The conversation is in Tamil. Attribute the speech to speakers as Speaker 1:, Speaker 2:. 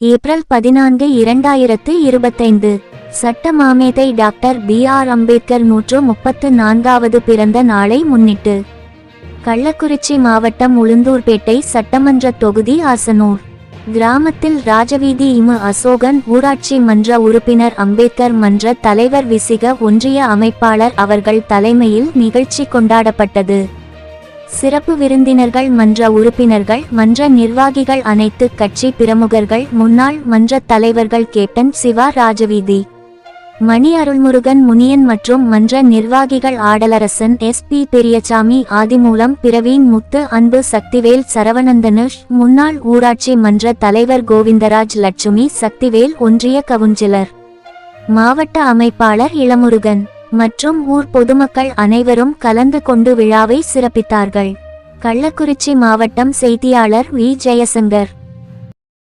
Speaker 1: ஏப்ரல் 14, 2025. சட்ட மாமேதை டாக்டர் B.R. அம்பேத்கர் 134வது பிறந்த நாளை முன்னிட்டு கள்ளக்குறிச்சி மாவட்டம் உளுந்தூர்பேட்டை சட்டமன்ற தொகுதி ஆசனூர் கிராமத்தில் ராஜவீதி அசோகன் ஊராட்சி மன்ற உறுப்பினர் அம்பேத்கர் மன்ற தலைவர் விசிக ஒன்றிய அமைப்பாளர் அவர்கள் தலைமையில் நிகழ்ச்சி கொண்டாடப்பட்டது. சிறப்பு விருந்தினர்கள் மன்ற உறுப்பினர்கள் மன்ற நிர்வாகிகள் அனைத்து கட்சி பிரமுகர்கள் முன்னாள் மன்ற தலைவர்கள் கேப்டன் சிவா ராஜவீதி மணி அருள்முருகன் முனியன் மற்றும் மன்ற நிர்வாகிகள் ஆடலரசன் SP பெரியசாமி ஆதிமூலம் பிரவீன் முத்து அன்பு சக்திவேல் சரவணந்தனுஷ் முன்னாள் ஊராட்சி மன்ற தலைவர் கோவிந்தராஜ் லட்சுமி சக்திவேல் ஒன்றிய கவுன்சிலர் மாவட்ட அமைப்பாளர் இளமுருகன் மற்றும் ஊர் பொதுமக்கள் அனைவரும் கலந்து கொண்டு விழாவை சிறப்பித்தார்கள். கள்ளக்குறிச்சி மாவட்டம் செய்தியாளர் வி. ஜெயசங்கர்.